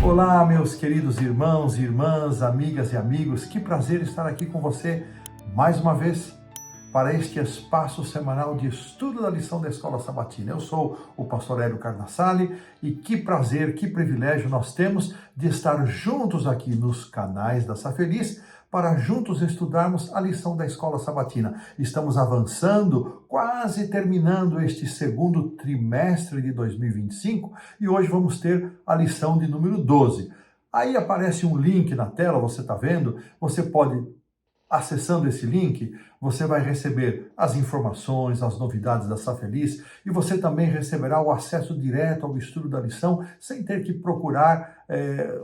Olá, meus queridos irmãos e irmãs, amigas e amigos, que prazer estar aqui com você mais uma vez para este espaço semanal de estudo da lição da Escola Sabatina. Eu sou o pastor Hélio Carnassali e que prazer, que privilégio nós temos de estar juntos aqui nos canais da Safeliz para juntos estudarmos a lição da Escola Sabatina. Estamos avançando, quase terminando este segundo trimestre de 2025 e hoje vamos ter a lição de número 12. Aí aparece um link na tela, você está vendo? Você pode, acessando esse link, você vai receber as informações, as novidades da Safeliz e você também receberá o acesso direto ao estudo da lição sem ter que procurar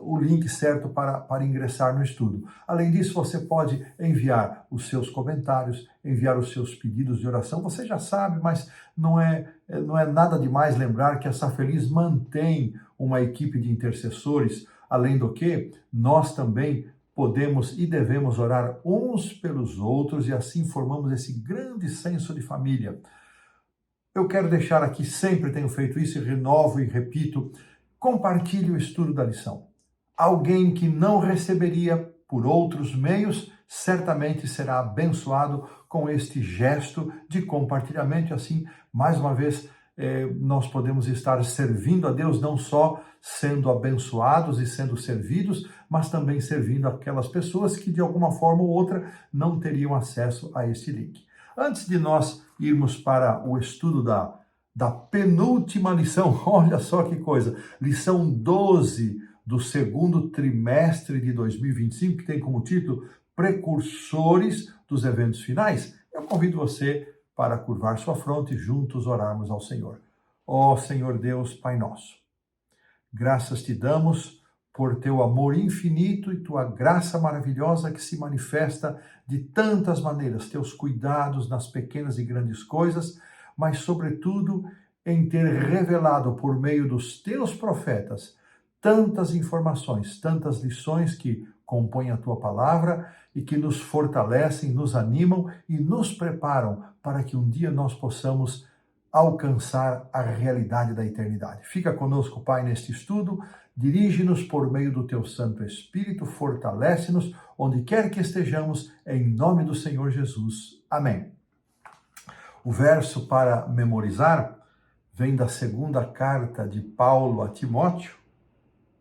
o link certo para ingressar no estudo. Além disso, você pode enviar os seus comentários, enviar os seus pedidos de oração. Você já sabe, mas não é nada demais lembrar que a Safeliz mantém uma equipe de intercessores, além do que nós também podemos e devemos orar uns pelos outros e assim formamos esse grande senso de família. Eu quero deixar aqui, sempre tenho feito isso e renovo e repito, compartilhe o estudo da lição. Alguém que não receberia por outros meios, certamente será abençoado com este gesto de compartilhamento e assim, mais uma vez, nós podemos estar servindo a Deus, não só sendo abençoados e sendo servidos, mas também servindo aquelas pessoas que de alguma forma ou outra não teriam acesso a este link. Antes de nós irmos para o estudo da penúltima lição, olha só que coisa, lição 12 do segundo trimestre de 2025, que tem como título Precursores dos Eventos Finais, eu convido você para curvar sua fronte e juntos orarmos ao Senhor. Ó Senhor Deus, Pai nosso, graças te damos por teu amor infinito e tua graça maravilhosa que se manifesta de tantas maneiras, teus cuidados nas pequenas e grandes coisas, mas sobretudo em ter revelado por meio dos teus profetas tantas informações, tantas lições que compõem a tua palavra e que nos fortalecem, nos animam e nos preparam para que um dia nós possamos alcançar a realidade da eternidade. Fica conosco, Pai, neste estudo, dirige-nos por meio do teu Santo Espírito, fortalece-nos onde quer que estejamos, em nome do Senhor Jesus. Amém. O verso para memorizar vem da segunda carta de Paulo a Timóteo,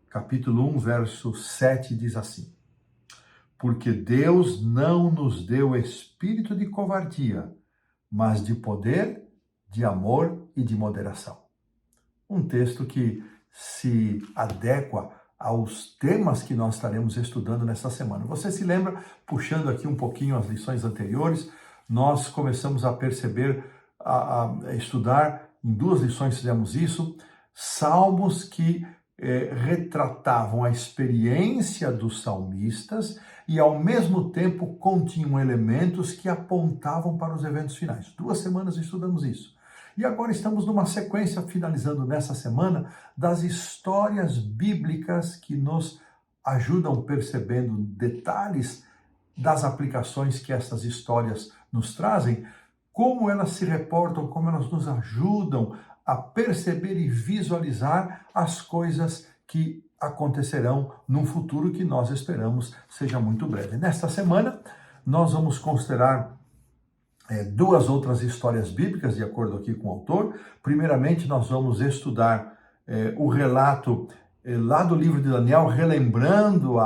capítulo 1, verso 7, diz assim: Porque Deus não nos deu espírito de covardia, mas de poder, de amor e de moderação. Um texto que se adequa aos temas que nós estaremos estudando nessa semana. Você se lembra, puxando aqui um pouquinho as lições anteriores, nós começamos a perceber, a estudar, em 2 lições fizemos isso, salmos que retratavam a experiência dos salmistas e, ao mesmo tempo, continham elementos que apontavam para os eventos finais. 2 semanas estudamos isso. E agora estamos numa sequência, finalizando nessa semana, das histórias bíblicas que nos ajudam percebendo detalhes das aplicações que essas histórias nos trazem, como elas se reportam, como elas nos ajudam a perceber e visualizar as coisas que acontecerão num futuro que nós esperamos seja muito breve. Nesta semana, nós vamos considerar 2 outras histórias bíblicas, de acordo aqui com o autor. Primeiramente, nós vamos estudar o relato lá do livro de Daniel, relembrando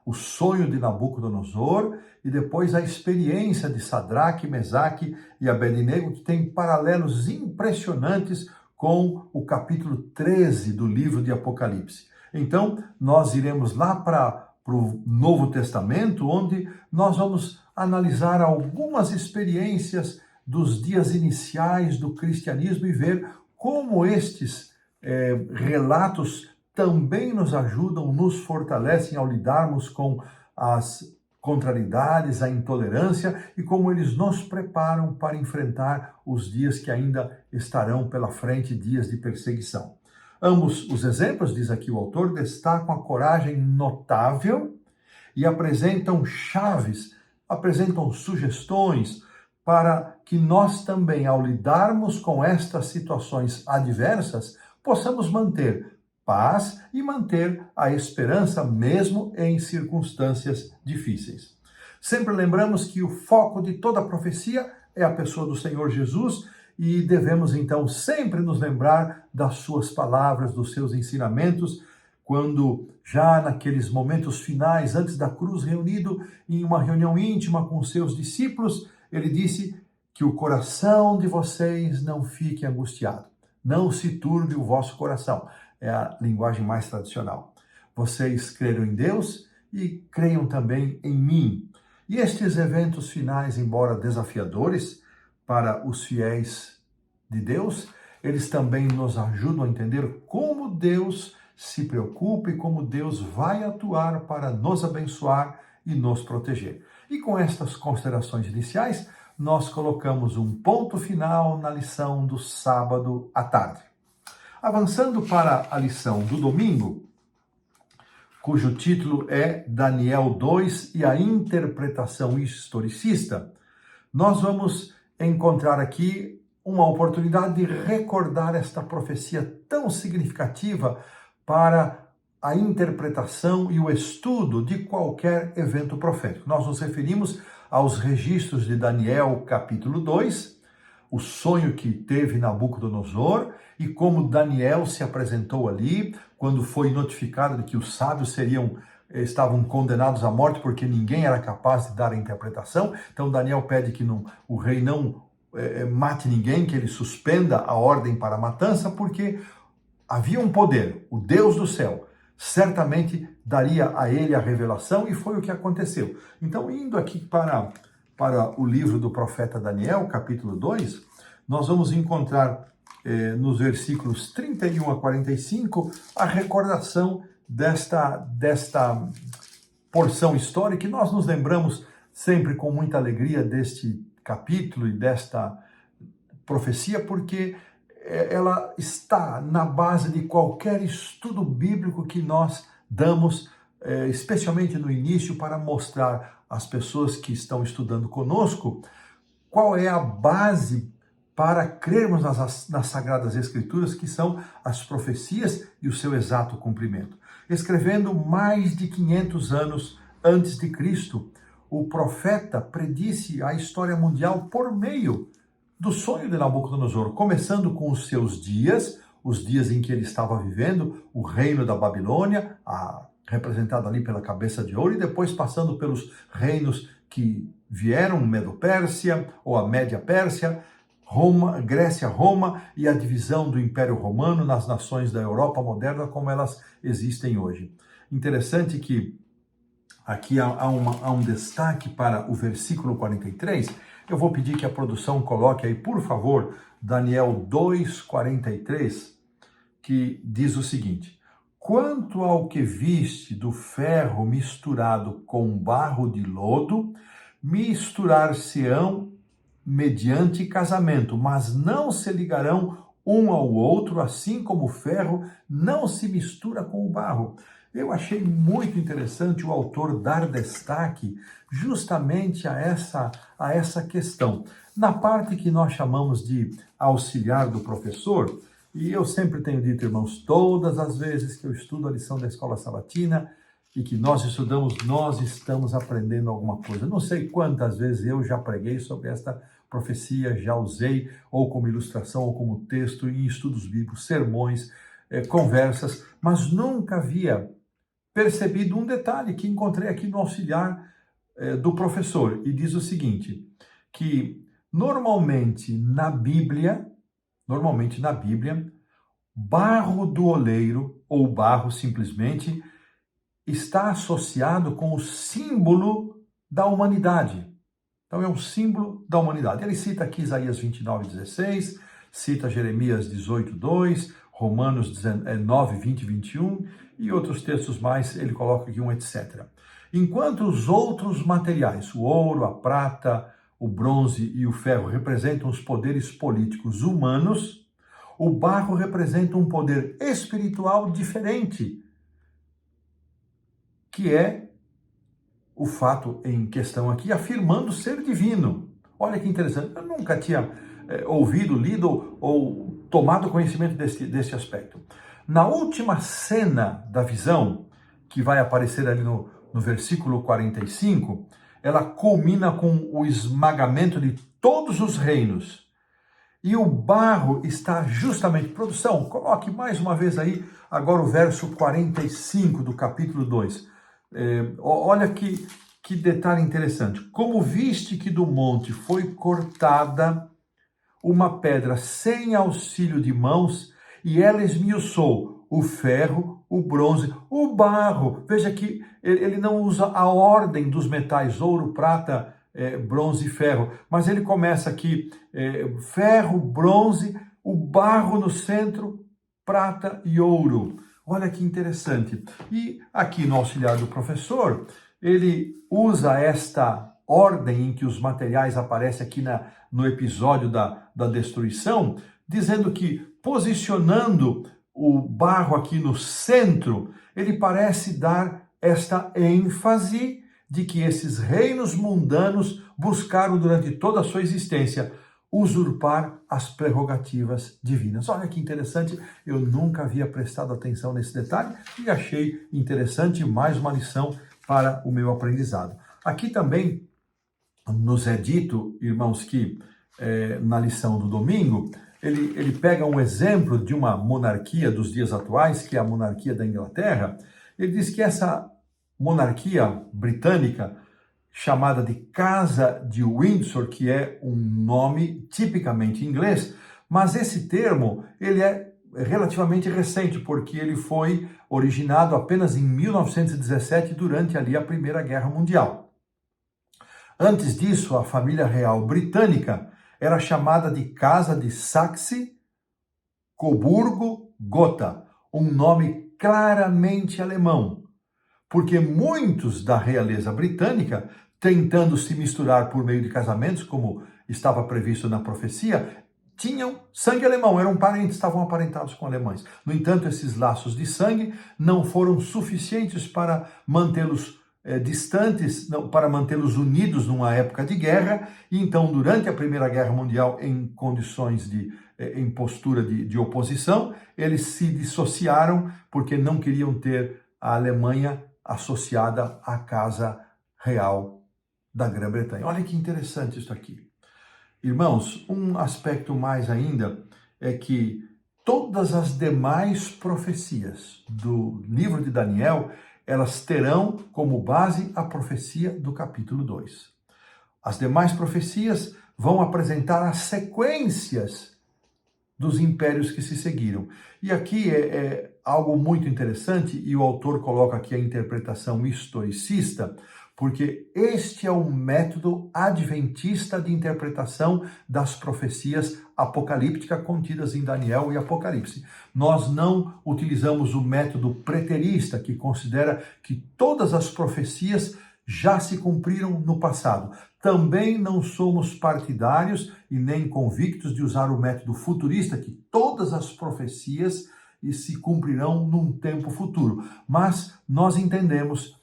o sonho de Nabucodonosor, e depois a experiência de Sadraque, Mesaque e Abednego, que tem paralelos impressionantes com o capítulo 13 do livro de Apocalipse. Então, nós iremos lá para o Novo Testamento, onde nós vamos analisar algumas experiências dos dias iniciais do cristianismo e ver como estes relatos também nos ajudam, nos fortalecem ao lidarmos com as contrariedades, a intolerância e como eles nos preparam para enfrentar os dias que ainda estarão pela frente, dias de perseguição. Ambos os exemplos, diz aqui o autor, destacam a coragem notável e apresentam chaves, apresentam sugestões para que nós também, ao lidarmos com estas situações adversas, possamos manter paz e manter a esperança mesmo em circunstâncias difíceis. Sempre lembramos que o foco de toda a profecia é a pessoa do Senhor Jesus e devemos então sempre nos lembrar das suas palavras, dos seus ensinamentos, quando já naqueles momentos finais, antes da cruz, reunido em uma reunião íntima com seus discípulos, ele disse que o coração de vocês não fique angustiado, não se turbe o vosso coração. É a linguagem mais tradicional. Vocês creram em Deus e creiam também em mim. E estes eventos finais, embora desafiadores para os fiéis de Deus, eles também nos ajudam a entender como Deus se preocupa e como Deus vai atuar para nos abençoar e nos proteger. E com estas considerações iniciais, nós colocamos um ponto final na lição do sábado à tarde. Avançando para a lição do domingo, cujo título é Daniel 2 e a interpretação historicista, nós vamos encontrar aqui uma oportunidade de recordar esta profecia tão significativa para a interpretação e o estudo de qualquer evento profético. Nós nos referimos aos registros de Daniel, capítulo 2, o sonho que teve Nabucodonosor e como Daniel se apresentou ali quando foi notificado de que os sábios estavam condenados à morte porque ninguém era capaz de dar a interpretação. Então Daniel pede que o rei não mate ninguém, que ele suspenda a ordem para a matança, porque havia um poder, o Deus do céu, certamente daria a ele a revelação, e foi o que aconteceu. Então, indo aqui para o livro do profeta Daniel, capítulo 2, nós vamos encontrar nos versículos 31 a 45 a recordação desta porção histórica, e nós nos lembramos sempre com muita alegria deste capítulo e desta profecia, porque ela está na base de qualquer estudo bíblico que nós damos, especialmente no início, para mostrar às pessoas que estão estudando conosco qual é a base para crermos nas Sagradas Escrituras, que são as profecias e o seu exato cumprimento. Escrevendo mais de 500 anos antes de Cristo, o profeta predisse a história mundial por meio do sonho de Nabucodonosor, começando com os seus dias, os dias em que ele estava vivendo, o reino da Babilônia, representado ali pela cabeça de ouro, e depois passando pelos reinos que vieram, Medo-Pérsia, ou a Média-Pérsia, Roma, Grécia, Roma, e a divisão do Império Romano nas nações da Europa moderna como elas existem hoje. Interessante que aqui há um destaque para o versículo 43. Eu vou pedir que a produção coloque aí, por favor, Daniel 2:43, que diz o seguinte: quanto ao que viste do ferro misturado com barro de lodo, misturar-se-ão mediante casamento, mas não se ligarão um ao outro, assim como o ferro não se mistura com o barro. Eu achei muito interessante o autor dar destaque justamente a essa questão. Na parte que nós chamamos de auxiliar do professor, e eu sempre tenho dito, irmãos, todas as vezes que eu estudo a lição da Escola Sabatina e que nós estudamos, nós estamos aprendendo alguma coisa. Não sei quantas vezes eu já preguei sobre esta profecia, já usei ou como ilustração ou como texto em estudos bíblicos, sermões, conversas, mas nunca havia percebido um detalhe que encontrei aqui no auxiliar do professor, e diz o seguinte, que normalmente na Bíblia, barro do oleiro, ou barro simplesmente, está associado com o símbolo da humanidade. Então é um símbolo da humanidade. Ele cita aqui Isaías 29:16, cita Jeremias 18:2, Romanos 9, 20 e 21, e outros textos mais, ele coloca aqui um etc. Enquanto os outros materiais, o ouro, a prata, o bronze e o ferro representam os poderes políticos humanos, o barro representa um poder espiritual diferente, que é o fato em questão aqui, afirmando ser divino. Olha que interessante, eu nunca tinha ouvido, lido ou tomado conhecimento desse aspecto. Na última cena da visão, que vai aparecer ali no versículo 45, ela culmina com o esmagamento de todos os reinos. E o barro está justamente, produção, coloque mais uma vez aí, agora o verso 45 do capítulo 2. Olha que detalhe interessante. Como viste que do monte foi cortada uma pedra sem auxílio de mãos, e ela esmiuçou o ferro, o bronze, o barro. Veja que ele não usa a ordem dos metais, ouro, prata, bronze e ferro, mas ele começa aqui, ferro, bronze, o barro no centro, prata e ouro. Olha que interessante. E aqui no auxiliar do professor, ele usa esta ordem em que os materiais aparecem aqui no episódio da destruição, dizendo que posicionando o barro aqui no centro, ele parece dar esta ênfase de que esses reinos mundanos buscaram durante toda a sua existência usurpar as prerrogativas divinas. Olha que interessante, eu nunca havia prestado atenção nesse detalhe e achei interessante, mais uma lição para o meu aprendizado. Aqui também nos é dito, irmãos, que na lição do domingo, ele pega um exemplo de uma monarquia dos dias atuais, que é a monarquia da Inglaterra. Ele diz que essa monarquia britânica, chamada de Casa de Windsor, que é um nome tipicamente inglês, mas esse termo ele é relativamente recente, porque ele foi originado apenas em 1917, durante ali a Primeira Guerra Mundial. Antes disso, a família real britânica era chamada de Casa de Saxe-Coburgo-Gotha, um nome claramente alemão, porque muitos da realeza britânica, tentando se misturar por meio de casamentos, como estava previsto na profecia, tinham sangue alemão, eram parentes, estavam aparentados com alemães. No entanto, esses laços de sangue não foram suficientes para mantê-los distantes, não, para mantê-los unidos numa época de guerra, e então, durante a Primeira Guerra Mundial, em condições em postura de oposição, eles se dissociaram porque não queriam ter a Alemanha associada à Casa Real da Grã-Bretanha. Olha que interessante isso aqui. Irmãos, um aspecto mais ainda é que todas as demais profecias do livro de Daniel, elas terão como base a profecia do capítulo 2. As demais profecias vão apresentar as sequências dos impérios que se seguiram. E aqui é algo muito interessante, e o autor coloca aqui a interpretação historicista, porque este é o método adventista de interpretação das profecias apocalípticas contidas em Daniel e Apocalipse. Nós não utilizamos o método preterista, que considera que todas as profecias já se cumpriram no passado. Também não somos partidários e nem convictos de usar o método futurista, que todas as profecias se cumprirão num tempo futuro. Mas nós entendemos,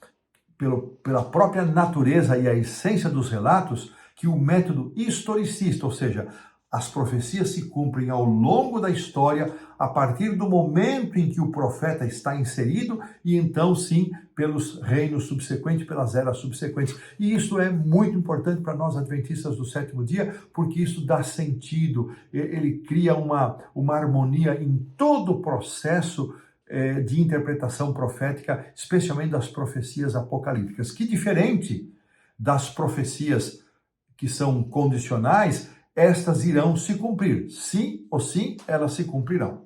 pela própria natureza e a essência dos relatos, que o método historicista, ou seja, as profecias se cumprem ao longo da história, a partir do momento em que o profeta está inserido, e então sim, pelos reinos subsequentes, pelas eras subsequentes. E isso é muito importante para nós adventistas do sétimo dia, porque isso dá sentido, ele cria uma harmonia em todo o processo de interpretação profética, especialmente das profecias apocalípticas, que, diferente das profecias que são condicionais, estas irão se cumprir. Sim ou sim, elas se cumprirão.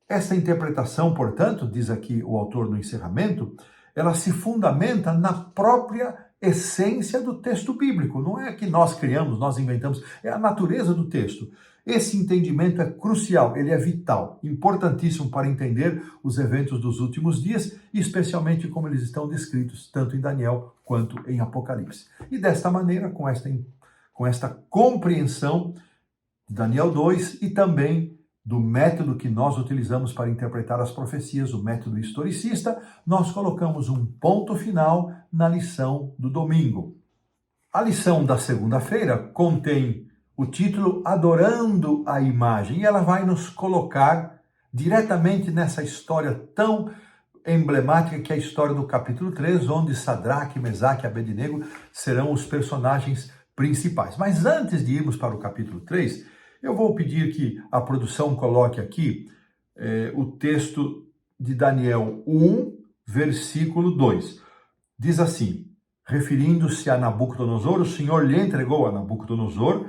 Essa interpretação, portanto, diz aqui o autor no encerramento, ela se fundamenta na própria essência do texto bíblico. Não é que nós criamos, nós inventamos, é a natureza do texto. Esse entendimento é crucial, ele é vital, importantíssimo para entender os eventos dos últimos dias, especialmente como eles estão descritos tanto em Daniel quanto em Apocalipse. E desta maneira, com esta compreensão de Daniel 2 e também do método que nós utilizamos para interpretar as profecias, o método historicista, nós colocamos um ponto final na lição do domingo. A lição da segunda-feira contém o título Adorando a Imagem, e ela vai nos colocar diretamente nessa história tão emblemática que é a história do capítulo 3, onde Sadraque, Mesaque e Abednego serão os personagens principais. Mas antes de irmos para o capítulo 3, eu vou pedir que a produção coloque aqui o texto de Daniel 1, versículo 2. Diz assim, referindo-se a Nabucodonosor, o Senhor lhe entregou a Nabucodonosor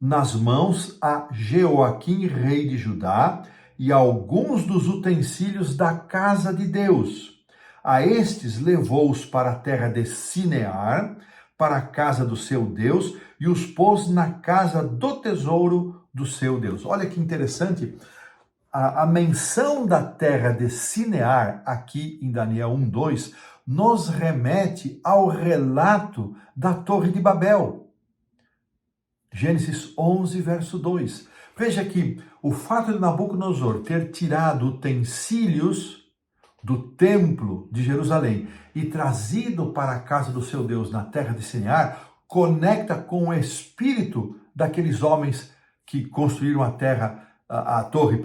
nas mãos a Jeoaquim, rei de Judá, e alguns dos utensílios da casa de Deus. A estes levou-os para a terra de Sinear, para a casa do seu Deus, e os pôs na casa do tesouro do seu Deus. Olha que interessante, a menção da terra de Sinear, aqui em Daniel 1:2, nos remete ao relato da Torre de Babel. Gênesis 11, verso 2. Veja que o fato de Nabucodonosor ter tirado utensílios do templo de Jerusalém e trazido para a casa do seu Deus na terra de Sinear, conecta com o espírito daqueles homens que construíram a torre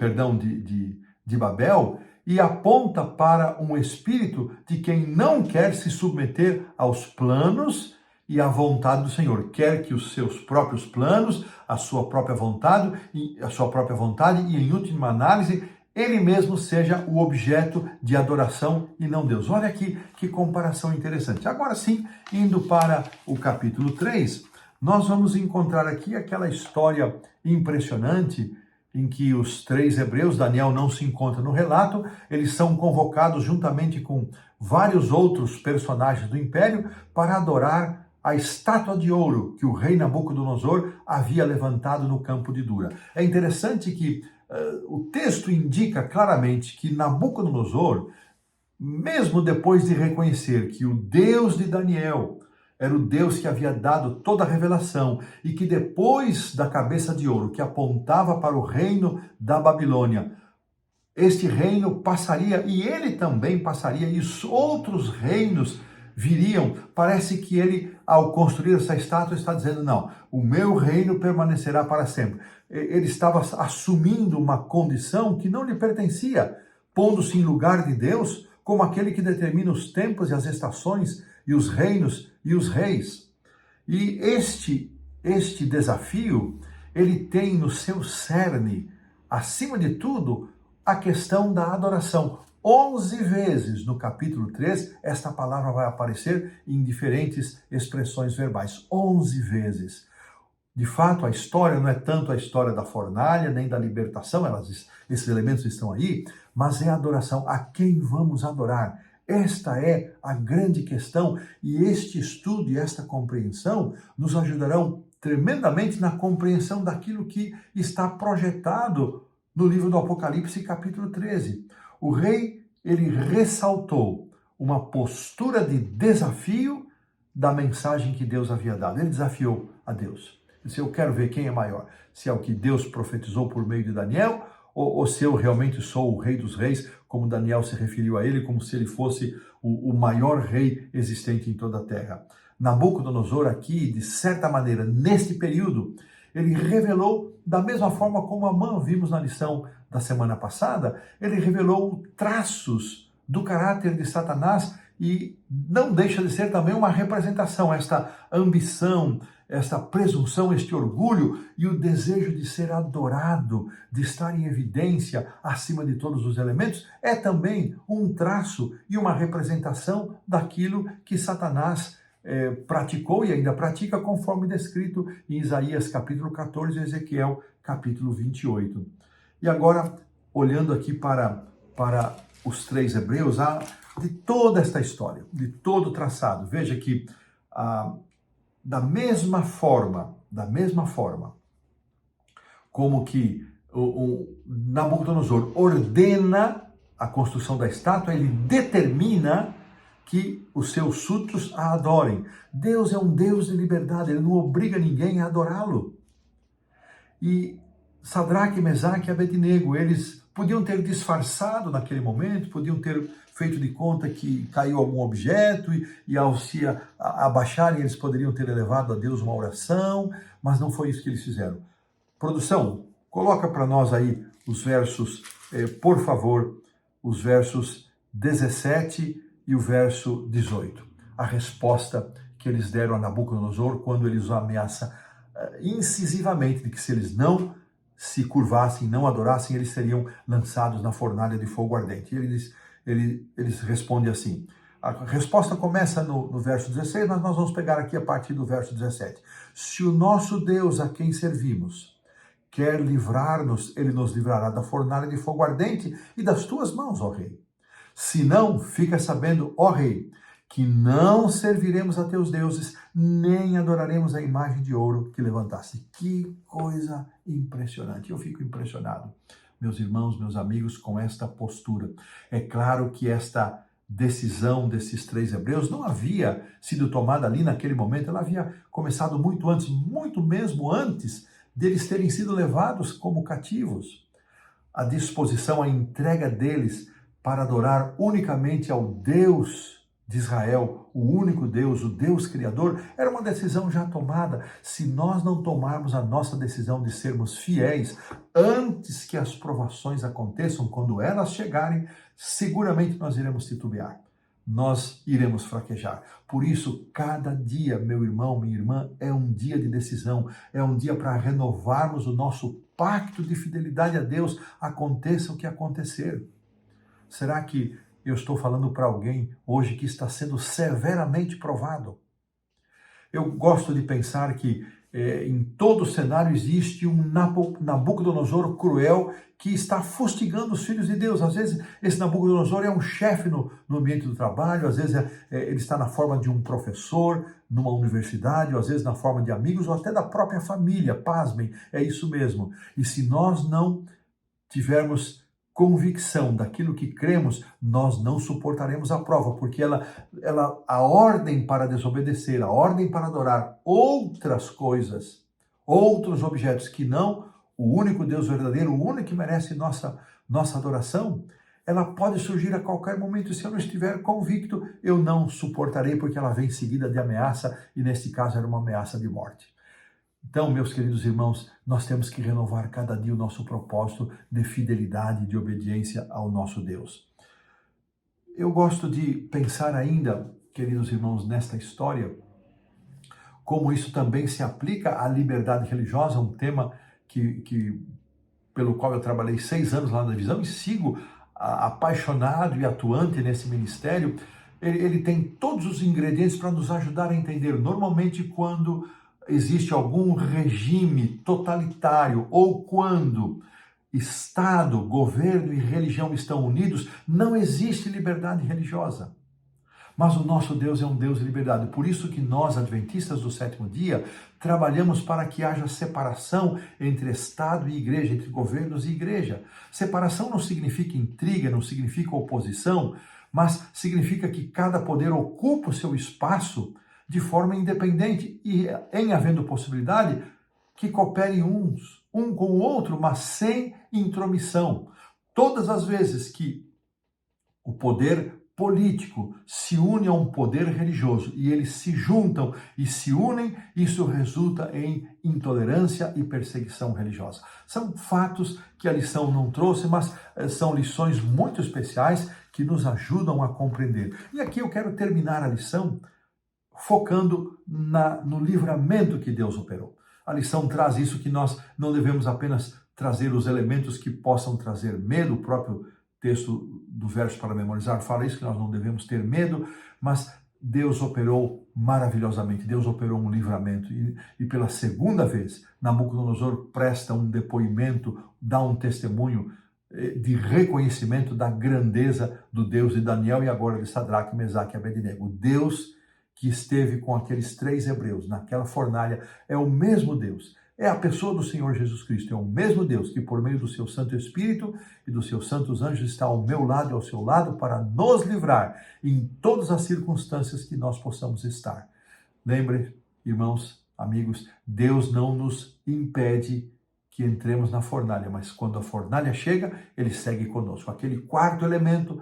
de Babel, e aponta para um espírito de quem não quer se submeter aos planos e à vontade do Senhor, quer que os seus próprios planos, a sua própria vontade e em última análise, ele mesmo seja o objeto de adoração e não Deus. Olha aqui que comparação interessante. Agora sim, indo para o capítulo 3, nós vamos encontrar aqui aquela história impressionante em que os 3 hebreus, Daniel não se encontra no relato, eles são convocados juntamente com vários outros personagens do império para adorar a estátua de ouro que o rei Nabucodonosor havia levantado no campo de Dura. É interessante que o texto indica claramente que Nabucodonosor, mesmo depois de reconhecer que o Deus de Daniel era o Deus que havia dado toda a revelação e que depois da cabeça de ouro que apontava para o reino da Babilônia, este reino passaria e ele também passaria, e os outros reinos viriam. Parece que ele, ao construir essa estátua, está dizendo, não, o meu reino permanecerá para sempre. Ele estava assumindo uma condição que não lhe pertencia, pondo-se em lugar de Deus como aquele que determina os tempos e as estações e os reinos e os reis. E este desafio, ele tem no seu cerne, acima de tudo, a questão da adoração. 11 vezes no capítulo 3, esta palavra vai aparecer em diferentes expressões verbais. 11 vezes. De fato, a história não é tanto a história da fornalha, nem da libertação, esses elementos estão aí, mas é a adoração. A quem vamos adorar? Esta é a grande questão, e este estudo e esta compreensão nos ajudarão tremendamente na compreensão daquilo que está projetado no livro do Apocalipse, capítulo 13. O rei, ele ressaltou uma postura de desafio da mensagem que Deus havia dado. Ele desafiou a Deus. Ele disse, eu quero ver quem é maior. Se é o que Deus profetizou por meio de Daniel, ou se eu realmente sou o rei dos reis, como Daniel se referiu a ele, como se ele fosse o maior rei existente em toda a terra. Nabucodonosor aqui, de certa maneira, neste período, ele revelou, da mesma forma como Amã vimos na lição da semana passada, ele revelou traços do caráter de Satanás e não deixa de ser também uma representação, esta ambição, esta presunção, este orgulho e o desejo de ser adorado, de estar em evidência acima de todos os elementos, é também um traço e uma representação daquilo que Satanás praticou e ainda pratica, conforme descrito em Isaías capítulo 14 e Ezequiel capítulo 28. E agora, olhando aqui para os 3 hebreus, de toda esta história, de todo o traçado, veja que da mesma forma como que o Nabucodonosor ordena a construção da estátua, ele determina que os seus súditos a adorem. Deus é um Deus de liberdade, ele não obriga ninguém a adorá-lo. E Sadraque, Mesaque e Abednego, eles podiam ter disfarçado naquele momento, podiam ter feito de conta que caiu algum objeto e ao se abaixarem eles poderiam ter elevado a Deus uma oração, mas não foi isso que eles fizeram. Produção, coloca para nós aí os versos, por favor, os versos 17 e o verso 18. A resposta que eles deram a Nabucodonosor quando ele os ameaça incisivamente de que se eles não se curvassem, não adorassem, eles seriam lançados na fornalha de fogo ardente. Eles respondem assim. A resposta começa no verso 16, mas nós vamos pegar aqui a partir do verso 17. Se o nosso Deus a quem servimos quer livrar-nos, ele nos livrará da fornalha de fogo ardente e das tuas mãos, ó rei. Se não, fica sabendo, ó rei, que não serviremos a teus deuses, nem adoraremos a imagem de ouro que levantaste. Que coisa impressionante. Eu fico impressionado, meus irmãos, meus amigos, com esta postura. É claro que esta decisão desses 3 hebreus não havia sido tomada ali naquele momento, ela havia começado muito antes, muito mesmo antes deles terem sido levados como cativos. A disposição, a entrega deles para adorar unicamente ao Deus de Israel, o único Deus, o Deus Criador, era uma decisão já tomada. Se nós não tomarmos a nossa decisão de sermos fiéis antes que as provações aconteçam, quando elas chegarem, seguramente nós iremos titubear, nós iremos fraquejar. Por isso, cada dia, meu irmão, minha irmã, é um dia de decisão, é um dia para renovarmos o nosso pacto de fidelidade a Deus, aconteça o que acontecer. Será que eu estou falando para alguém hoje que está sendo severamente provado? Eu gosto de pensar que em todo cenário existe um Nabucodonosor cruel que está fustigando os filhos de Deus. Às vezes esse Nabucodonosor é um chefe no ambiente do trabalho, às vezes ele está na forma de um professor numa universidade, ou às vezes na forma de amigos, ou até da própria família. Pasmem, é isso mesmo. E se nós não tivermos convicção daquilo que cremos, nós não suportaremos a prova, porque a ordem para desobedecer, a ordem para adorar outras coisas, outros objetos que não o único Deus verdadeiro, o único que merece nossa adoração, ela pode surgir a qualquer momento. Se eu não estiver convicto, eu não suportarei, porque ela vem seguida de ameaça, e nesse caso era uma ameaça de morte. Então, meus queridos irmãos, nós temos que renovar cada dia o nosso propósito de fidelidade e de obediência ao nosso Deus. Eu gosto de pensar ainda, queridos irmãos, nesta história, como isso também se aplica à liberdade religiosa, um tema pelo qual eu trabalhei 6 anos lá na Visão e sigo apaixonado e atuante nesse ministério. Ele tem todos os ingredientes para nos ajudar a entender. Normalmente, quando existe algum regime totalitário ou quando Estado, governo e religião estão unidos, não existe liberdade religiosa. Mas o nosso Deus é um Deus de liberdade. Por isso que nós, adventistas do 7º dia, trabalhamos para que haja separação entre Estado e igreja, entre governos e igreja. Separação não significa intriga, não significa oposição, mas significa que cada poder ocupa o seu espaço de forma independente e, em havendo possibilidade, que cooperem um com o outro, mas sem intromissão. Todas as vezes que o poder político se une a um poder religioso e eles se juntam e se unem, isso resulta em intolerância e perseguição religiosa. São fatos que a lição não trouxe, mas são lições muito especiais que nos ajudam a compreender. E aqui eu quero terminar a lição focando no livramento que Deus operou. A lição traz isso, que nós não devemos apenas trazer os elementos que possam trazer medo. O próprio texto do verso para memorizar fala isso, que nós não devemos ter medo, mas Deus operou maravilhosamente, Deus operou um livramento. E pela segunda vez, Nabucodonosor presta um depoimento, dá um testemunho de reconhecimento da grandeza do Deus de Daniel e agora de Sadraque, Mesaque e Abednego. O Deus que esteve com aqueles 3 hebreus naquela fornalha é o mesmo Deus, é a pessoa do Senhor Jesus Cristo, é o mesmo Deus que por meio do seu Santo Espírito e dos seus santos anjos está ao meu lado e ao seu lado para nos livrar em todas as circunstâncias que nós possamos estar. Lembre, irmãos, amigos, Deus não nos impede que entremos na fornalha, mas quando a fornalha chega, ele segue conosco. Aquele quarto elemento,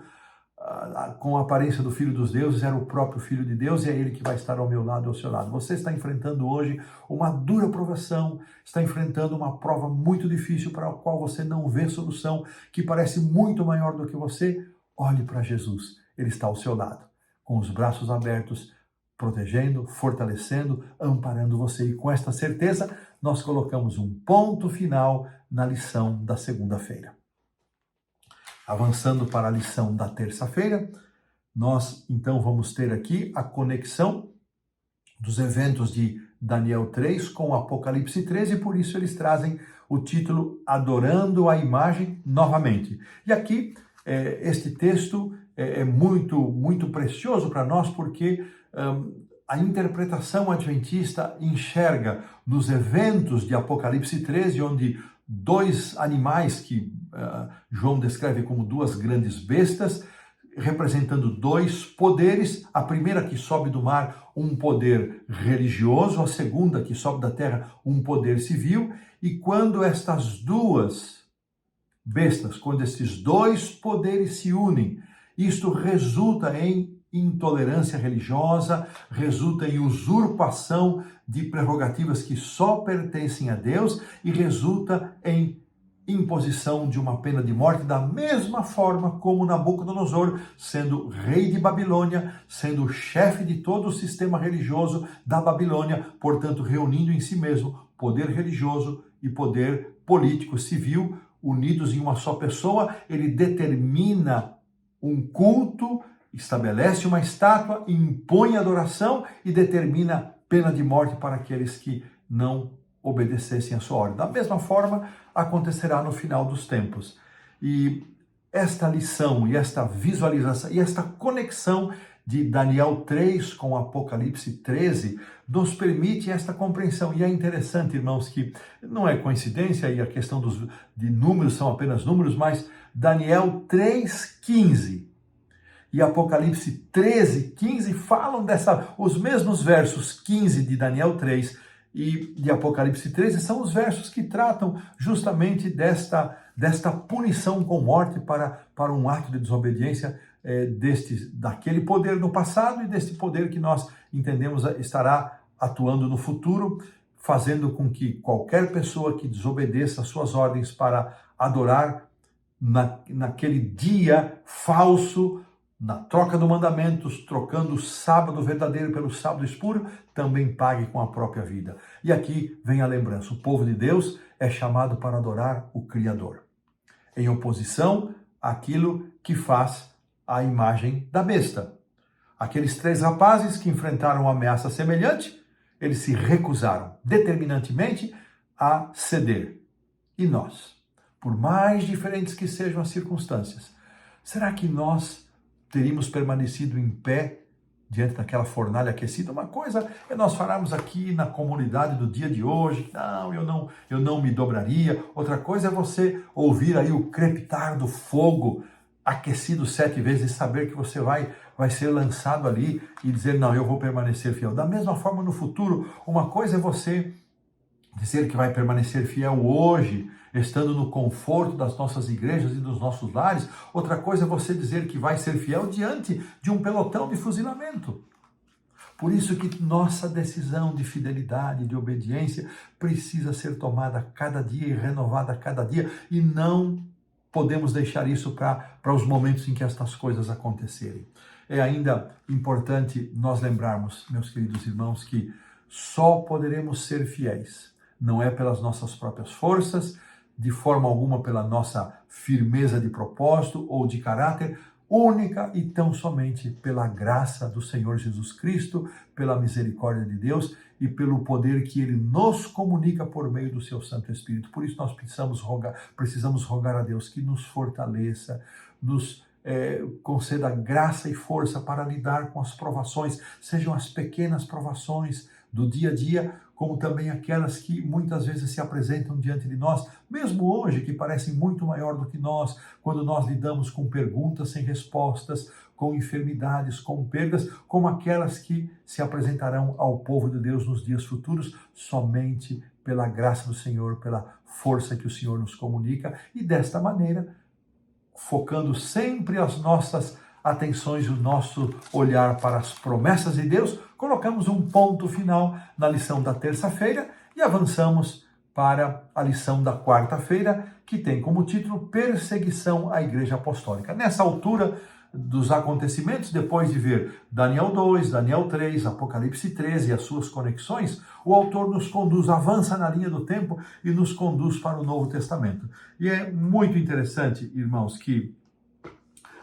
com a aparência do Filho dos Deuses, era o próprio Filho de Deus, e é Ele que vai estar ao meu lado e ao seu lado. Você está enfrentando hoje uma dura provação, está enfrentando uma prova muito difícil para a qual você não vê solução, que parece muito maior do que você. Olhe para Jesus, Ele está ao seu lado, com os braços abertos, protegendo, fortalecendo, amparando você. E com esta certeza, nós colocamos um ponto final na lição da segunda-feira. Avançando para a lição da terça-feira, nós então vamos ter aqui a conexão dos eventos de Daniel 3 com Apocalipse 13, e por isso eles trazem o título Adorando a Imagem Novamente. E aqui, este texto é muito precioso para nós, porque a interpretação adventista enxerga nos eventos de Apocalipse 13, onde dois animais que João descreve como duas grandes bestas, representando dois poderes, a primeira que sobe do mar, um poder religioso, a segunda que sobe da terra, um poder civil, e quando estas duas bestas, quando esses dois poderes se unem, isto resulta em intolerância religiosa, resulta em usurpação de prerrogativas que só pertencem a Deus e resulta em imposição de uma pena de morte, da mesma forma como Nabucodonosor, sendo rei de Babilônia, sendo o chefe de todo o sistema religioso da Babilônia, portanto reunindo em si mesmo poder religioso e poder político civil, unidos em uma só pessoa, ele determina um culto, estabelece uma estátua, impõe adoração e determina pena de morte para aqueles que não obedecessem a sua ordem. Da mesma forma, acontecerá no final dos tempos. E esta lição e esta visualização e esta conexão de Daniel 3 com Apocalipse 13 nos permite esta compreensão. E é interessante, irmãos, que não é coincidência, e a questão de números são apenas números, mas Daniel 3,15 e Apocalipse 13,15 falam os mesmos versos 15 de Daniel 3 e de Apocalipse 13 são os versos que tratam justamente desta punição com morte para um ato de desobediência daquele poder no passado e deste poder que nós entendemos estará atuando no futuro, fazendo com que qualquer pessoa que desobedeça às suas ordens para adorar naquele dia falso, na troca de mandamentos, trocando o sábado verdadeiro pelo sábado espúrio, também pague com a própria vida. E aqui vem a lembrança: o povo de Deus é chamado para adorar o Criador, em oposição àquilo que faz a imagem da besta. Aqueles três rapazes que enfrentaram uma ameaça semelhante, eles se recusaram determinantemente a ceder. E nós, por mais diferentes que sejam as circunstâncias, será que nós teríamos permanecido em pé diante daquela fornalha aquecida? Uma coisa é nós falarmos aqui na comunidade do dia de hoje, não, eu não me dobraria. Outra coisa é você ouvir aí o crepitar do fogo aquecido 7 vezes e saber que você vai ser lançado ali e dizer, não, eu vou permanecer fiel. Da mesma forma no futuro, uma coisa é você dizer que vai permanecer fiel hoje, estando no conforto das nossas igrejas e dos nossos lares. Outra coisa é você dizer que vai ser fiel diante de um pelotão de fuzilamento. Por isso que nossa decisão de fidelidade, de obediência, precisa ser tomada a cada dia e renovada a cada dia, e não podemos deixar isso para os momentos em que estas coisas acontecerem. É ainda importante nós lembrarmos, meus queridos irmãos, que só poderemos ser fiéis, não é pelas nossas próprias forças, de forma alguma pela nossa firmeza de propósito ou de caráter, única e tão somente pela graça do Senhor Jesus Cristo, pela misericórdia de Deus e pelo poder que Ele nos comunica por meio do seu Santo Espírito. Por isso nós precisamos rogar a Deus que nos fortaleça, nos conceda graça e força para lidar com as provações, sejam as pequenas provações do dia a dia, como também aquelas que muitas vezes se apresentam diante de nós, mesmo hoje, que parecem muito maior do que nós, quando nós lidamos com perguntas sem respostas, com enfermidades, com perdas, como aquelas que se apresentarão ao povo de Deus nos dias futuros, somente pela graça do Senhor, pela força que o Senhor nos comunica, e desta maneira, focando sempre as nossas atenções e o nosso olhar para as promessas de Deus, colocamos um ponto final na lição da terça-feira e avançamos para a lição da quarta-feira, que tem como título Perseguição à Igreja Apostólica. Nessa altura dos acontecimentos, depois de ver Daniel 2, Daniel 3, Apocalipse 13 e as suas conexões, o autor nos conduz, avança na linha do tempo e nos conduz para o Novo Testamento. E é muito interessante, irmãos, que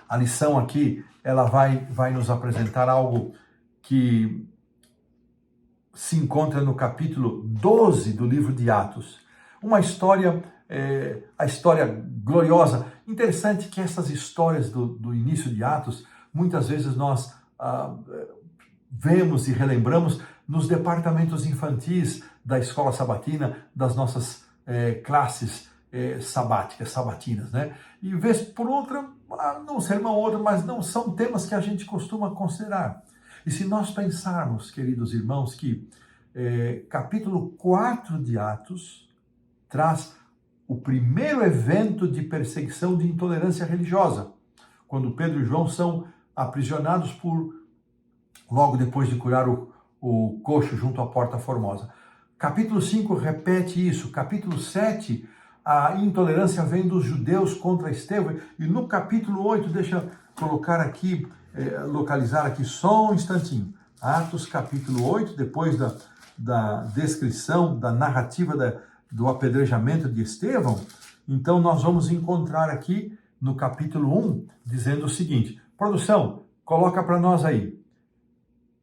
a lição aqui, ela vai nos apresentar algo que se encontra no capítulo 12 do livro de Atos. Uma história, a história gloriosa. Interessante que essas histórias do início de Atos, muitas vezes nós vemos e relembramos nos departamentos infantis da escola sabatina, das nossas classes sabatinas, né? E vez por outra, num sermão ou outro, mas não são temas que a gente costuma considerar. E se nós pensarmos, queridos irmãos, que capítulo 4 de Atos traz o primeiro evento de perseguição de intolerância religiosa, quando Pedro e João são aprisionados logo depois de curar o coxo junto à Porta Formosa. Capítulo 5 repete isso. Capítulo 7, a intolerância vem dos judeus contra Estevão. E no capítulo 8, deixa eu colocar aqui, localizar aqui só um instantinho. Atos capítulo 8, depois da descrição, da narrativa do apedrejamento de Estevão, então nós vamos encontrar aqui no capítulo 1, dizendo o seguinte, produção, coloca para nós aí,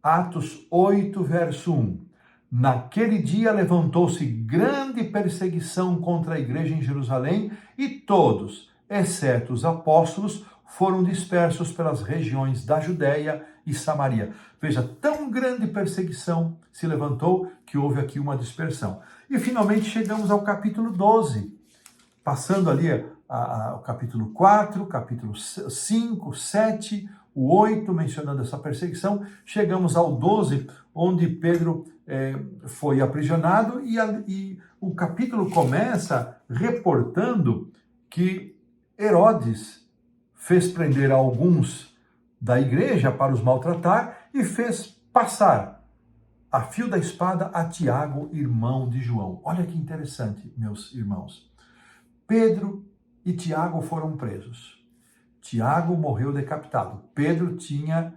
Atos 8, verso 1. Naquele dia levantou-se grande perseguição contra a igreja em Jerusalém e todos, exceto os apóstolos, foram dispersos pelas regiões da Judéia e Samaria. Veja, tão grande perseguição se levantou que houve aqui uma dispersão. E finalmente chegamos ao capítulo 12, passando ali o capítulo 4, capítulo 5, 7, o 8, mencionando essa perseguição, chegamos ao 12, onde Pedro foi aprisionado, e o capítulo começa reportando que Herodes fez prender alguns da igreja para os maltratar e fez passar a fio da espada a Tiago, irmão de João. Olha que interessante, meus irmãos. Pedro e Tiago foram presos. Tiago morreu decapitado. Pedro tinha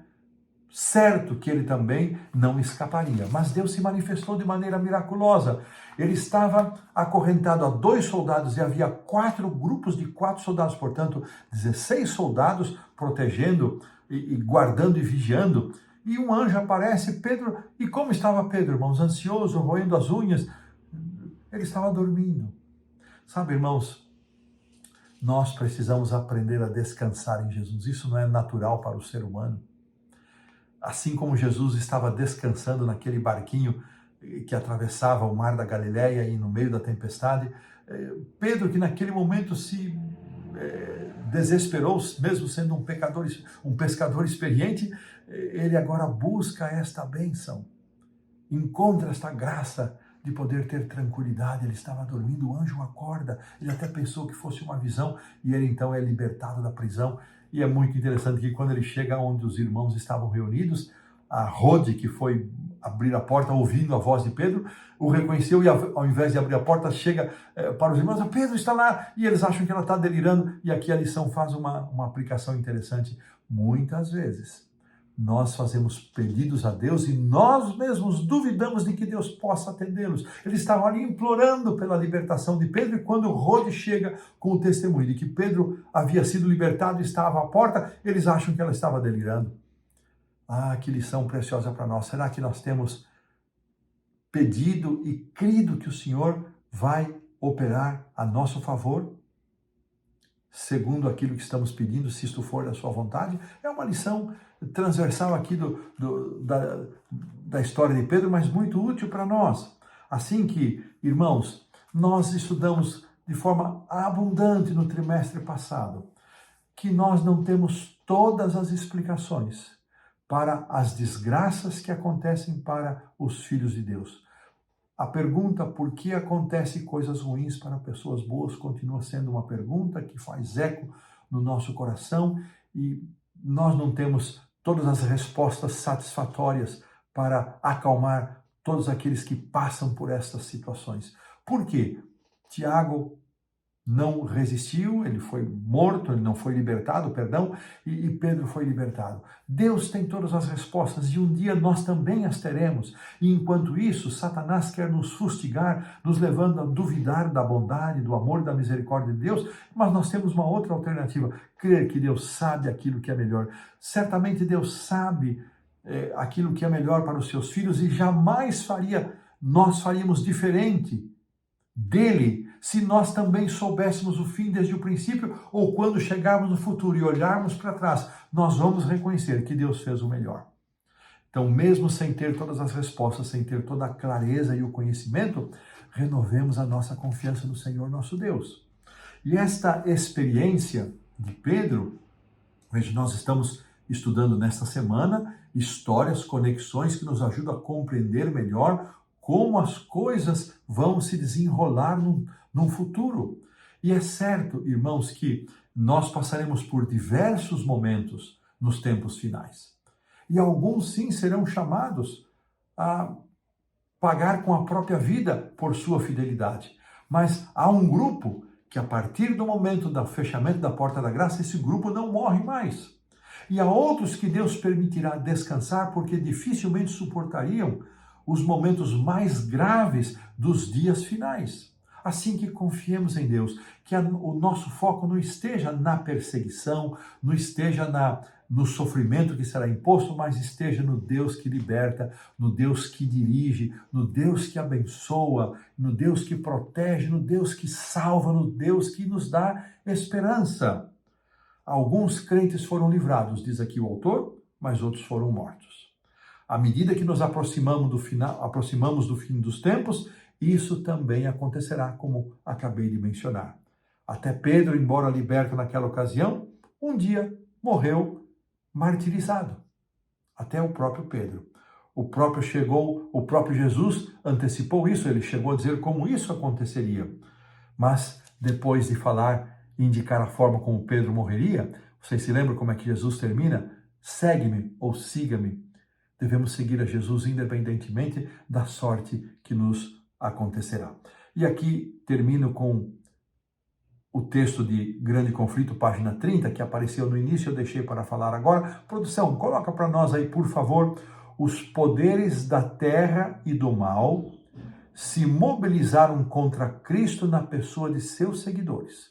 certo que ele também não escaparia, mas Deus se manifestou de maneira miraculosa. Ele estava acorrentado a 2 soldados e havia 4 grupos de 4 soldados, portanto, 16 soldados protegendo e guardando e vigiando. E um anjo aparece, Pedro, e como estava Pedro, irmãos? Ansioso, roendo as unhas. Ele estava dormindo. Sabe, irmãos, nós precisamos aprender a descansar em Jesus. Isso não é natural para o ser humano. Assim como Jesus estava descansando naquele barquinho que atravessava o mar da Galileia e no meio da tempestade, Pedro, que naquele momento se desesperou, mesmo sendo um pescador experiente, ele agora busca esta bênção, encontra esta graça de poder ter tranquilidade. Ele estava dormindo, o anjo acorda, ele até pensou que fosse uma visão, e ele então é libertado da prisão. E é muito interessante que quando ele chega onde os irmãos estavam reunidos, a Rode, que foi abrir a porta ouvindo a voz de Pedro, o reconheceu e ao invés de abrir a porta, chega para os irmãos, Pedro está lá, e eles acham que ela está delirando. E aqui a lição faz uma aplicação interessante. Muitas vezes nós fazemos pedidos a Deus e nós mesmos duvidamos de que Deus possa atendê-los. Eles estavam ali implorando pela libertação de Pedro, e quando Rode chega com o testemunho de que Pedro havia sido libertado e estava à porta, eles acham que ela estava delirando. Ah, que lição preciosa para nós. Será que nós temos pedido e crido que o Senhor vai operar a nosso favor? Segundo aquilo que estamos pedindo, se isto for da sua vontade? É uma lição transversal aqui da história de Pedro, mas muito útil para nós. Assim que, irmãos, nós estudamos de forma abundante no trimestre passado, que nós não temos todas as explicações para as desgraças que acontecem para os filhos de Deus. A pergunta por que acontecem coisas ruins para pessoas boas continua sendo uma pergunta que faz eco no nosso coração, e nós não temos todas as respostas satisfatórias para acalmar todos aqueles que passam por essas situações. Por quê? Tiago não resistiu, ele foi morto, ele não foi libertado, perdão, e Pedro foi libertado. Deus tem todas as respostas e um dia nós também as teremos. E enquanto isso, Satanás quer nos fustigar, nos levando a duvidar da bondade, do amor e da misericórdia de Deus, mas nós temos uma outra alternativa, crer que Deus sabe aquilo que é melhor. Certamente Deus sabe aquilo que é melhor para os seus filhos e jamais nós faríamos diferente dele, se nós também soubéssemos o fim desde o princípio, ou quando chegarmos no futuro e olharmos para trás, nós vamos reconhecer que Deus fez o melhor. Então, mesmo sem ter todas as respostas, sem ter toda a clareza e o conhecimento, renovemos a nossa confiança no Senhor nosso Deus. E esta experiência de Pedro, veja, nós estamos estudando nesta semana histórias, conexões que nos ajudam a compreender melhor como as coisas vão se desenrolar num futuro. E é certo, irmãos, que nós passaremos por diversos momentos nos tempos finais. E alguns, sim, serão chamados a pagar com a própria vida por sua fidelidade. Mas há um grupo que, a partir do momento do fechamento da porta da graça, esse grupo não morre mais. E há outros que Deus permitirá descansar porque dificilmente suportariam os momentos mais graves dos dias finais. Assim que confiemos em Deus, que o nosso foco não esteja na perseguição, não esteja no sofrimento que será imposto, mas esteja no Deus que liberta, no Deus que dirige, no Deus que abençoa, no Deus que protege, no Deus que salva, no Deus que nos dá esperança. Alguns crentes foram livrados, diz aqui o autor, mas outros foram mortos. À medida que nos aproximamos do fim dos tempos, isso também acontecerá, como acabei de mencionar. Até Pedro, embora liberto naquela ocasião, um dia morreu martirizado. Até o próprio Pedro. O próprio Jesus antecipou isso, ele chegou a dizer como isso aconteceria. Mas depois de indicar a forma como Pedro morreria, vocês se lembram como é que Jesus termina? Segue-me ou siga-me. Devemos seguir a Jesus independentemente da sorte que nos acontecerá. E aqui termino com o texto de Grande Conflito, página 30, que apareceu no início, eu deixei para falar agora. Produção, coloca para nós aí, por favor, os poderes da terra e do mal se mobilizaram contra Cristo na pessoa de seus seguidores.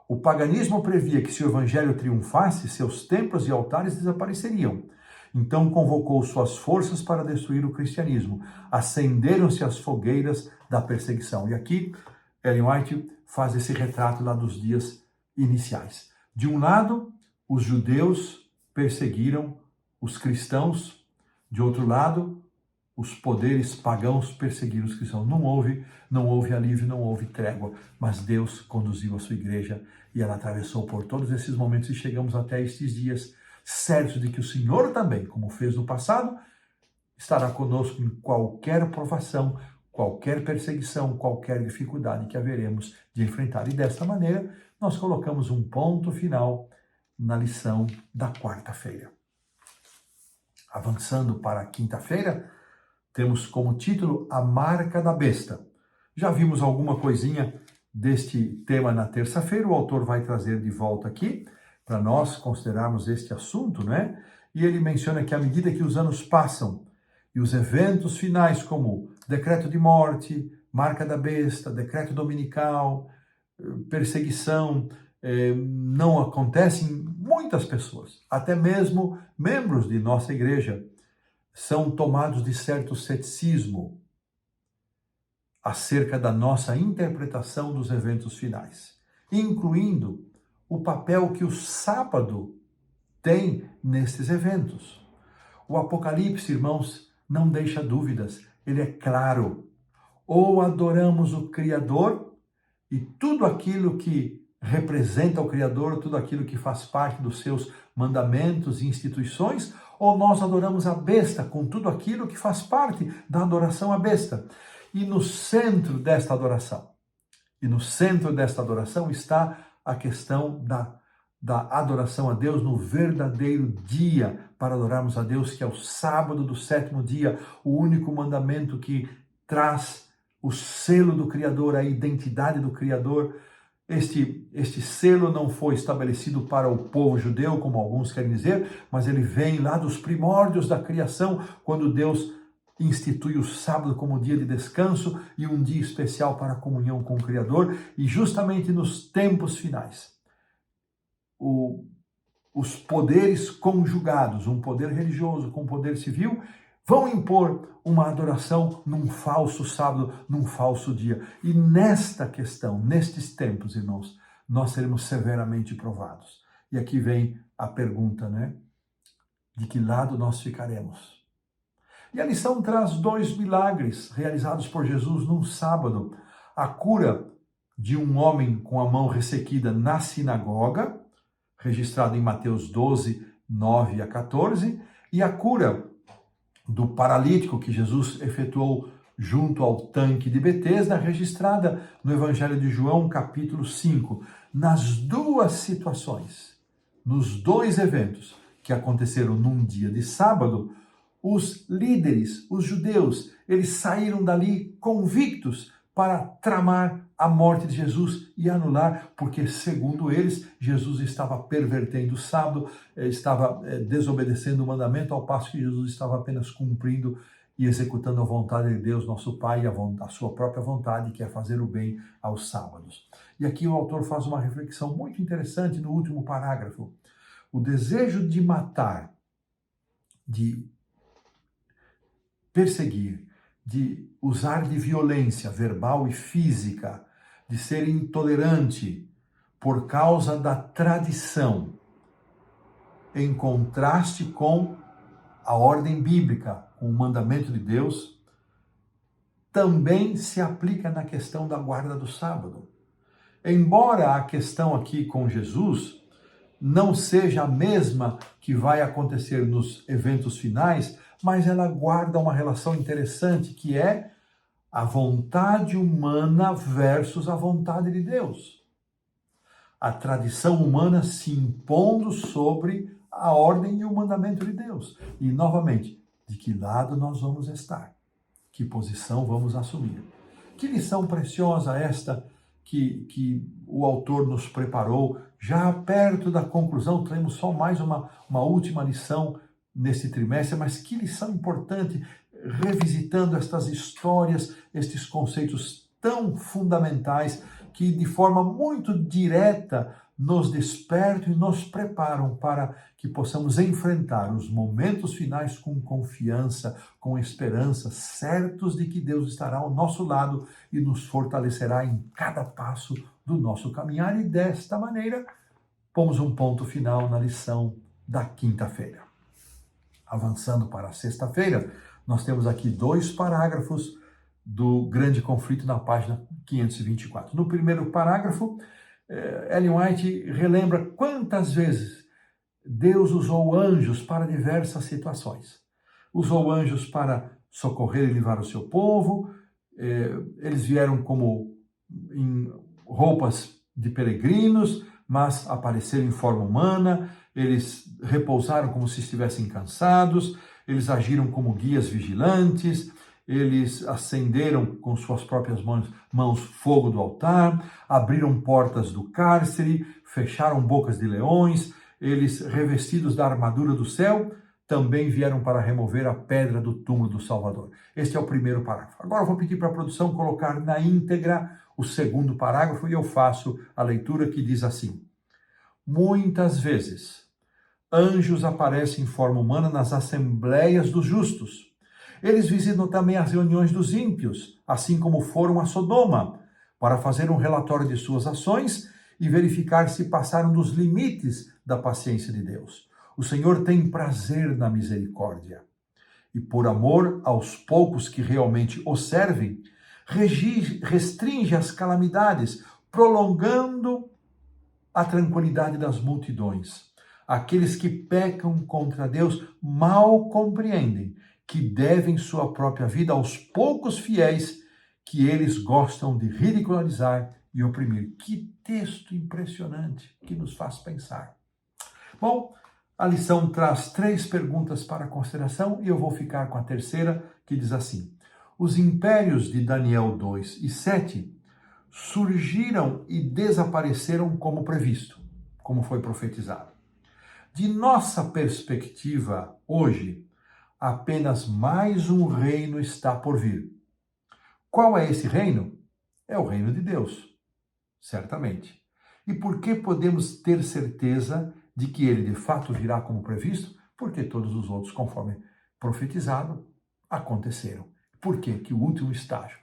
O paganismo previa que se o evangelho triunfasse, seus templos e altares desapareceriam. Então convocou suas forças para destruir o cristianismo. Acenderam-se as fogueiras da perseguição. E aqui, Ellen White faz esse retrato lá dos dias iniciais. De um lado, os judeus perseguiram os cristãos. De outro lado, os poderes pagãos perseguiram os cristãos. Não houve alívio, não houve trégua. Mas Deus conduziu a sua igreja e ela atravessou por todos esses momentos e chegamos até estes dias, certos de que o Senhor também, como fez no passado, estará conosco em qualquer provação, qualquer perseguição, qualquer dificuldade que haveremos de enfrentar. E desta maneira, nós colocamos um ponto final na lição da quarta-feira. Avançando para a quinta-feira, temos como título A Marca da Besta. Já vimos alguma coisinha deste tema na terça-feira, o autor vai trazer de volta aqui, para nós considerarmos este assunto, né? E ele menciona que à medida que os anos passam e os eventos finais como decreto de morte, marca da besta, decreto dominical, perseguição, não acontecem, muitas pessoas, até mesmo membros de nossa igreja, são tomados de certo ceticismo acerca da nossa interpretação dos eventos finais, incluindo o papel que o sábado tem nesses eventos. O Apocalipse, irmãos, não deixa dúvidas, ele é claro. Ou adoramos o Criador e tudo aquilo que representa o Criador, tudo aquilo que faz parte dos seus mandamentos e instituições, ou nós adoramos a besta com tudo aquilo que faz parte da adoração à besta. E no centro desta adoração está a questão da adoração a Deus no verdadeiro dia para adorarmos a Deus, que é o sábado do sétimo dia, o único mandamento que traz o selo do Criador, a identidade do Criador. Este selo não foi estabelecido para o povo judeu, como alguns querem dizer, mas ele vem lá dos primórdios da criação, quando Deus institui o sábado como dia de descanso e um dia especial para a comunhão com o Criador. E justamente nos tempos finais, os poderes conjugados, um poder religioso com um poder civil, vão impor uma adoração num falso sábado, num falso dia. E nesta questão, nestes tempos, irmãos, nós seremos severamente provados. E aqui vem a pergunta, né? De que lado nós ficaremos? E a lição traz 2 milagres realizados por Jesus num sábado. A cura de um homem com a mão ressequida na sinagoga, registrado em Mateus 12, 9 a 14, e a cura do paralítico que Jesus efetuou junto ao tanque de Betesda, registrada no Evangelho de João, capítulo 5. Nas duas situações, nos 2 eventos que aconteceram num dia de sábado, os líderes, os judeus, eles saíram dali convictos para tramar a morte de Jesus e anular, porque, segundo eles, Jesus estava pervertendo o sábado, estava desobedecendo o mandamento, ao passo que Jesus estava apenas cumprindo e executando a vontade de Deus, nosso Pai, a sua própria vontade, que é fazer o bem aos sábados. E aqui o autor faz uma reflexão muito interessante no último parágrafo. O desejo de matar, de perseguir, de usar de violência verbal e física, de ser intolerante por causa da tradição, em contraste com a ordem bíblica, com o mandamento de Deus, também se aplica na questão da guarda do sábado. Embora a questão aqui com Jesus não seja a mesma que vai acontecer nos eventos finais, mas ela guarda uma relação interessante, que é a vontade humana versus a vontade de Deus. A tradição humana se impondo sobre a ordem e o mandamento de Deus. E, novamente, de que lado nós vamos estar? Que posição vamos assumir? Que lição preciosa esta que o autor nos preparou. Já perto da conclusão, teremos só mais uma última lição nesse trimestre, mas que lição importante, revisitando estas histórias, estes conceitos tão fundamentais que de forma muito direta nos despertam e nos preparam para que possamos enfrentar os momentos finais com confiança, com esperança, certos de que Deus estará ao nosso lado e nos fortalecerá em cada passo do nosso caminhar. E desta maneira, pomos um ponto final na lição da quinta-feira. Avançando para a sexta-feira, nós temos aqui 2 parágrafos do grande conflito na página 524. No primeiro parágrafo, Ellen White relembra quantas vezes Deus usou anjos para diversas situações. Usou anjos para socorrer e livrar o seu povo, eles vieram como em roupas de peregrinos, mas apareceram em forma humana, eles repousaram como se estivessem cansados, eles agiram como guias vigilantes, eles acenderam com suas próprias mãos fogo do altar, abriram portas do cárcere, fecharam bocas de leões, eles, revestidos da armadura do céu, também vieram para remover a pedra do túmulo do Salvador. Este é o primeiro parágrafo. Agora eu vou pedir para a produção colocar na íntegra o segundo parágrafo e eu faço a leitura, que diz assim: muitas vezes anjos aparecem em forma humana nas assembleias dos justos. Eles visitam também as reuniões dos ímpios, assim como foram a Sodoma, para fazer um relatório de suas ações e verificar se passaram dos limites da paciência de Deus. O Senhor tem prazer na misericórdia e, por amor aos poucos que realmente o servem, restringe as calamidades, prolongando a tranquilidade das multidões. Aqueles que pecam contra Deus mal compreendem que devem sua própria vida aos poucos fiéis que eles gostam de ridicularizar e oprimir. Que texto impressionante que nos faz pensar. Bom, a lição traz 3 perguntas para consideração e eu vou ficar com a terceira, que diz assim: os impérios de Daniel 2 e 7 surgiram e desapareceram como previsto, como foi profetizado. De nossa perspectiva, hoje, apenas mais um reino está por vir. Qual é esse reino? É o reino de Deus, certamente. E por que podemos ter certeza de que ele de fato virá como previsto? Porque todos os outros, conforme profetizado, aconteceram. Por quê? Que o último estágio,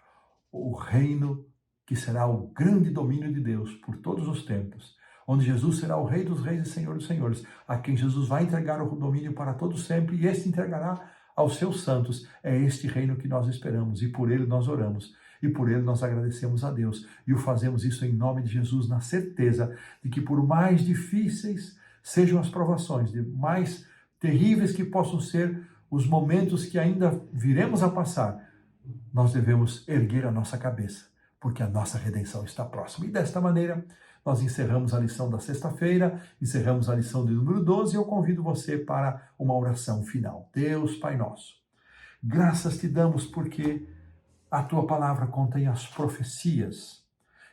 o reino que será o grande domínio de Deus por todos os tempos, onde Jesus será o Rei dos Reis e Senhor dos Senhores, a quem Jesus vai entregar o domínio para todos sempre, e este entregará aos seus santos. É este reino que nós esperamos, e por ele nós oramos, e por ele nós agradecemos a Deus, e o fazemos isso em nome de Jesus, na certeza de que por mais difíceis sejam as provações, de mais terríveis que possam ser os momentos que ainda viremos a passar, nós devemos erguer a nossa cabeça, porque a nossa redenção está próxima. E desta maneira, nós encerramos a lição da sexta-feira, encerramos a lição de número 12, e eu convido você para uma oração final. Deus, Pai nosso, graças te damos porque a tua palavra contém as profecias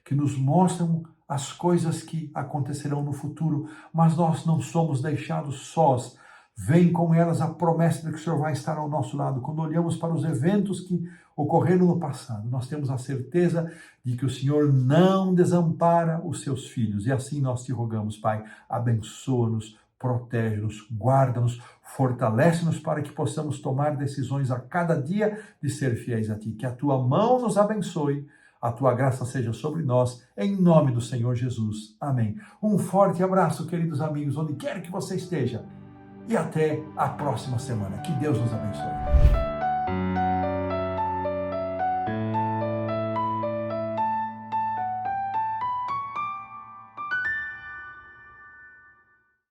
que nos mostram as coisas que acontecerão no futuro, mas nós não somos deixados sós. Vem com elas a promessa de que o Senhor vai estar ao nosso lado. Quando olhamos para os eventos que ocorreram no passado, nós temos a certeza de que o Senhor não desampara os seus filhos. E assim nós te rogamos, Pai, abençoa-nos, protege-nos, guarda-nos, fortalece-nos para que possamos tomar decisões a cada dia de ser fiéis a Ti. Que a Tua mão nos abençoe, a Tua graça seja sobre nós, em nome do Senhor Jesus. Amém. Um forte abraço, queridos amigos, onde quer que você esteja. E até a próxima semana. Que Deus nos abençoe.